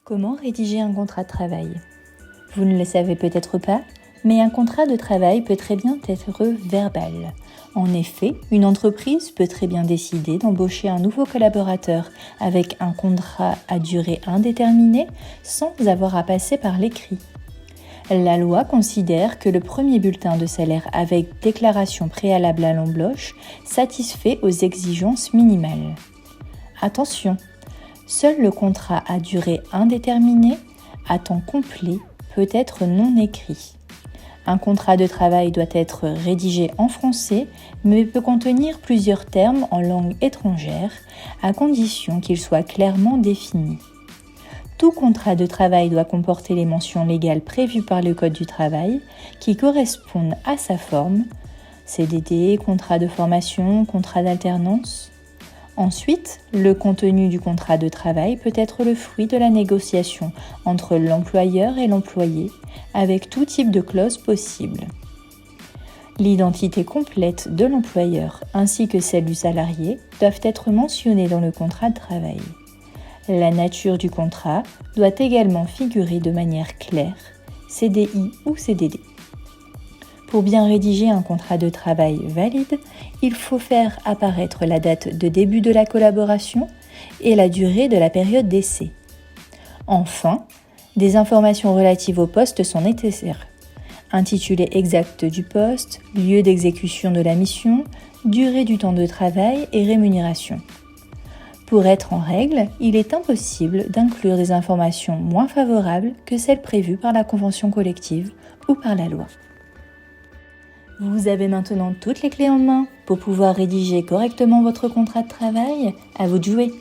Comment rédiger un contrat de travail ? Vous ne le savez peut-être pas, mais un contrat de travail peut très bien être verbal. En effet, une entreprise peut très bien décider d'embaucher un nouveau collaborateur avec un contrat à durée indéterminée sans avoir à passer par l'écrit. La loi considère que le premier bulletin de salaire avec déclaration préalable à l'embauche satisfait aux exigences minimales. Attention, seul le contrat à durée indéterminée, à temps complet, peut être non écrit. Un contrat de travail doit être rédigé en français, mais peut contenir plusieurs termes en langue étrangère, à condition qu'il soit clairement défini. Tout contrat de travail doit comporter les mentions légales prévues par le Code du travail qui correspondent à sa forme, CDD, contrat de formation, contrat d'alternance. Ensuite, le contenu du contrat de travail peut être le fruit de la négociation entre l'employeur et l'employé, avec tout type de clauses possibles. L'identité complète de l'employeur ainsi que celle du salarié doivent être mentionnées dans le contrat de travail. La nature du contrat doit également figurer de manière claire, CDI ou CDD. Pour bien rédiger un contrat de travail valide, il faut faire apparaître la date de début de la collaboration et la durée de la période d'essai. Enfin, des informations relatives au poste sont nécessaires. Intitulé exact du poste, lieu d'exécution de la mission, durée du temps de travail et rémunération. Pour être en règle, il est impossible d'inclure des informations moins favorables que celles prévues par la convention collective ou par la loi. Vous avez maintenant toutes les clés en main pour pouvoir rédiger correctement votre contrat de travail. À vous de jouer!